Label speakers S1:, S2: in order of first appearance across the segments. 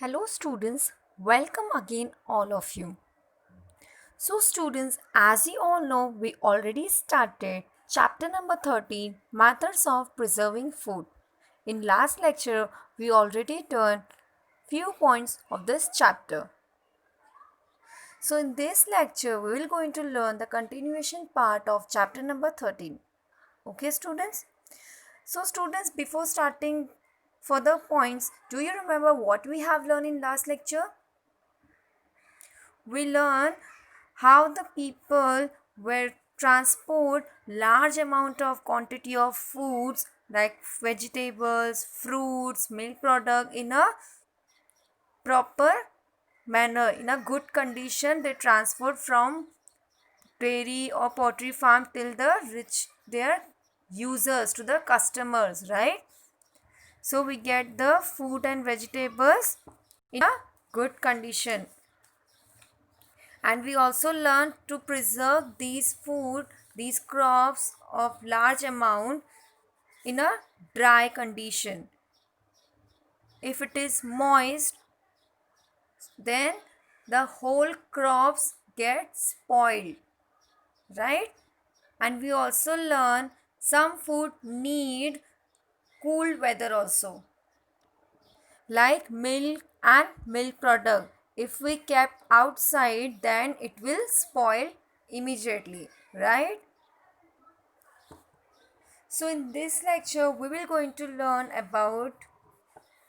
S1: Hello students, welcome again all of you. So students, as you all know, we already started chapter number 13, Methods of Preserving Food. In last lecture, we already done few points of this chapter. So in this lecture, we will going to learn the continuation part of chapter number 13. Okay students? So students, before starting further points, do you remember what we have learned in last lecture? We learn how the people were transport large amount of quantity of foods like vegetables, fruits, milk product in a proper manner, in a good condition. They transport from dairy or poultry farm till the reach their users, to the customers, right? So we get the food and vegetables in a good condition, and we also learn to preserve these crops of large amount in a dry condition. If it is moist, then the whole crops get spoiled, right? And we also learn some food need cool weather also, like milk and milk product. If we kept outside, then it will spoil immediately, right? So in this lecture, we will going to learn about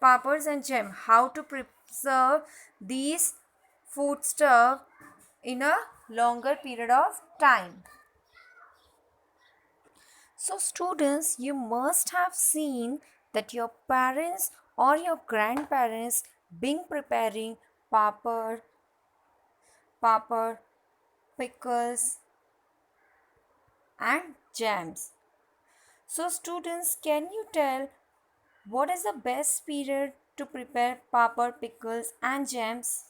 S1: papads and jam, how to preserve these foodstuff in a longer period of time. So students, you must have seen that your parents or your grandparents been preparing papad, papad, pickles and jams. So students, can you tell what is the best period to prepare papad, pickles and jams?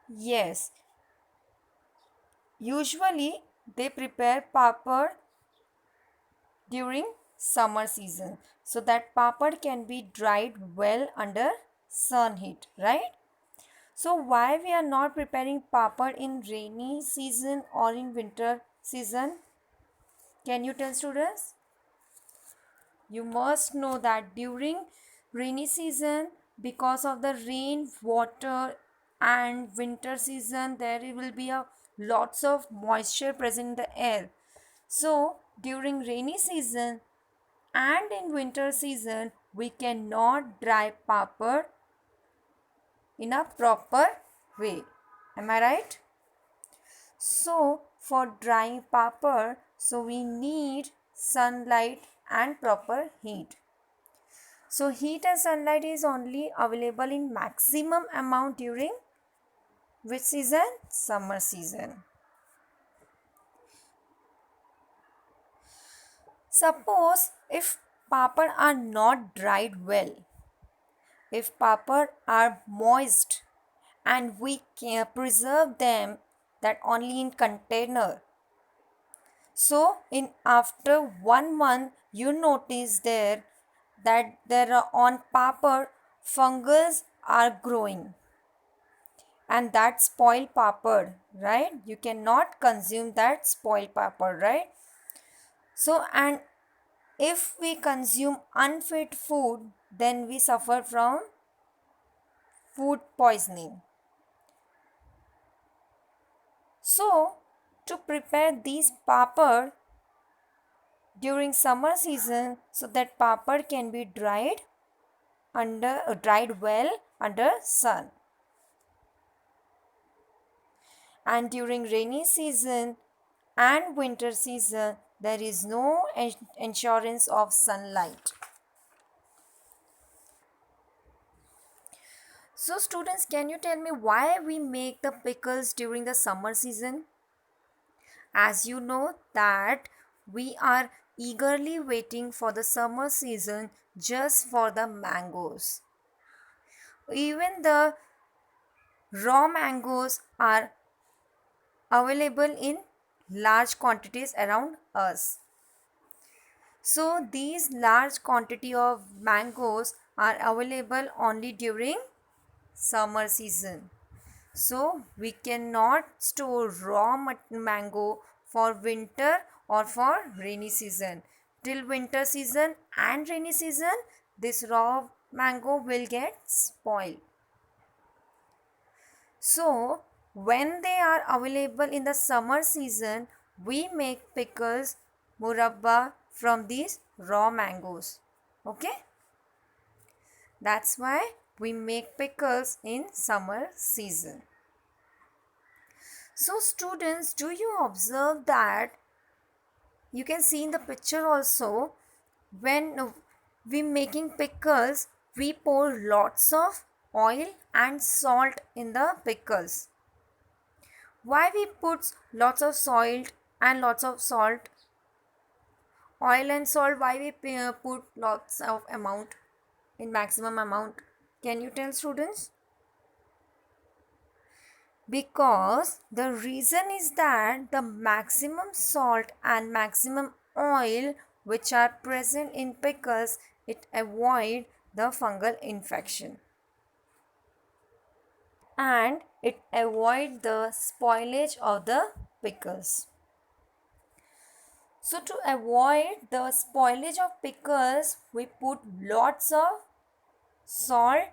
S1: Yes, usually they prepare papad during summer season so that papad can be dried well under sun heat, right? So why we are not preparing papad in rainy season or in winter season? Can you tell students? You must know that during rainy season, because of the rain water, and winter season, there will be a lots of moisture present in the air. So during rainy season and in winter season, we cannot dry papad in a proper way. Am I right? So for drying papad, so we need sunlight and proper heat. So heat and sunlight is only available in maximum amount during which season? Summer season. Suppose if papad are not dried well, if papad are moist and we can preserve them that only in container. So in after 1 month you notice there that there are on papad fungus are growing, and that spoil papad, right? You cannot consume that spoil papad, right? So and if we consume unfit food, then we suffer from food poisoning. So to prepare these papad during summer season, so that papad can be dried well under sun, and during rainy season and winter season there is no insurance of sunlight. So students, can you tell me why we make the pickles during the summer season? As you know that we are eagerly waiting for the summer season just for the mangoes. Even the raw mangoes are available in large quantities around us. So these large quantity of mangoes are available only during summer season. So we cannot store raw mango for winter or for rainy season. Till winter season and rainy season, this raw mango will get spoiled. So when they are available in the summer season, we make pickles, murabba from these raw mangoes. Okay? That's why we make pickles in summer season. So students, do you observe that you can see in the picture also when we making pickles, we pour lots of oil and salt in the pickles. Why we put lots of salt and lots of salt, oil and salt? Why we put lots of amount in maximum amount? Can you tell students? Because the reason is that the maximum salt and maximum oil which are present in pickles, it avoid the fungal infection and it avoid the spoilage of the pickles. So to avoid the spoilage of pickles, we put lots of salt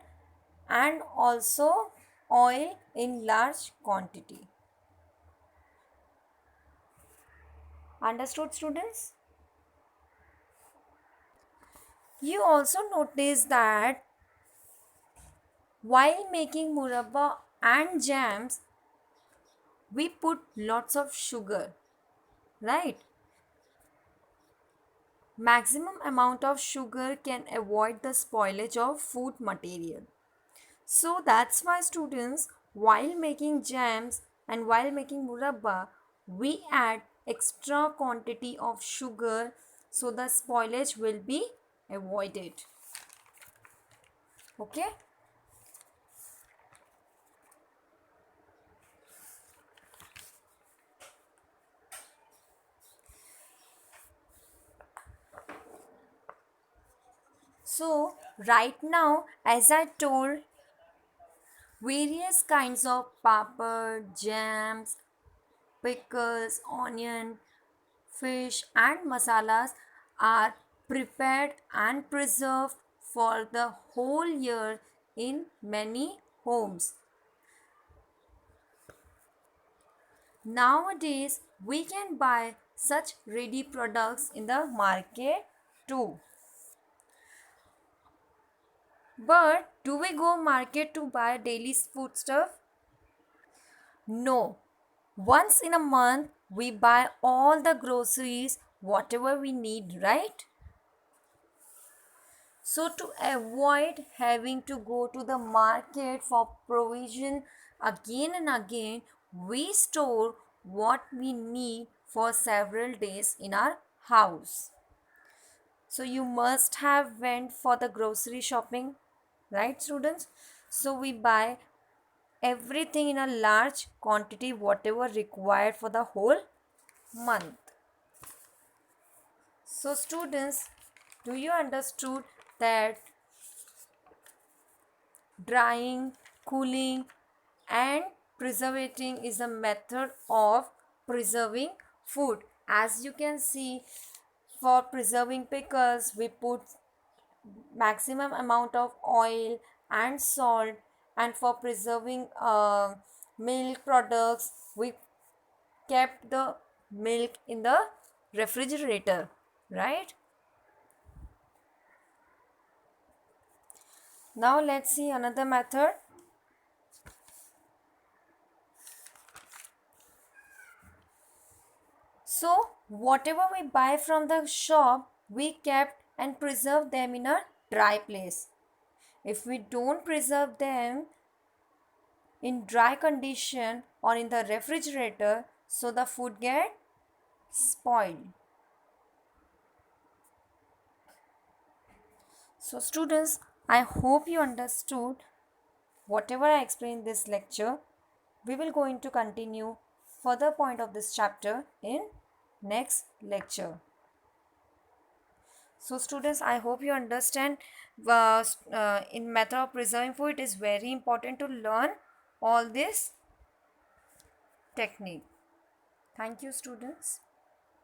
S1: and also oil in large quantity. Understood, students? You also notice that while making murabba and jams, we put lots of sugar, right? Maximum amount of sugar can avoid the spoilage of food material. So that's why students, while making jams and while making murabba, we add extra quantity of sugar so the spoilage will be avoided. Okay? So right now, as I told, various kinds of papad, jams, pickles, onion, fish and masalas are prepared and preserved for the whole year in many homes. Nowadays, we can buy such ready products in the market too. But do we go market to buy daily food stuff? No. Once in a month, we buy all the groceries, whatever we need, right? So, to avoid having to go to the market for provision again and again, we store what we need for several days in our house. So, you must have went for the grocery shopping, right, students? So, we buy everything in a large quantity, whatever required for the whole month. So students, do you understood that drying, cooling and preserving is a method of preserving food? As you can see, for preserving pickles, we put maximum amount of oil and salt, and for preserving milk products, we kept the milk in the refrigerator, right? Now let's see another method. So whatever we buy from the shop, we kept and preserve them in a dry place. If we don't preserve them in dry condition or in the refrigerator, so the food get spoiled. So students, I hope you understood whatever I explained in this lecture. We will going to continue further point of this chapter in next lecture. So students, I hope you understand in method of preserving food it is very important to learn all this technique. Thank you students.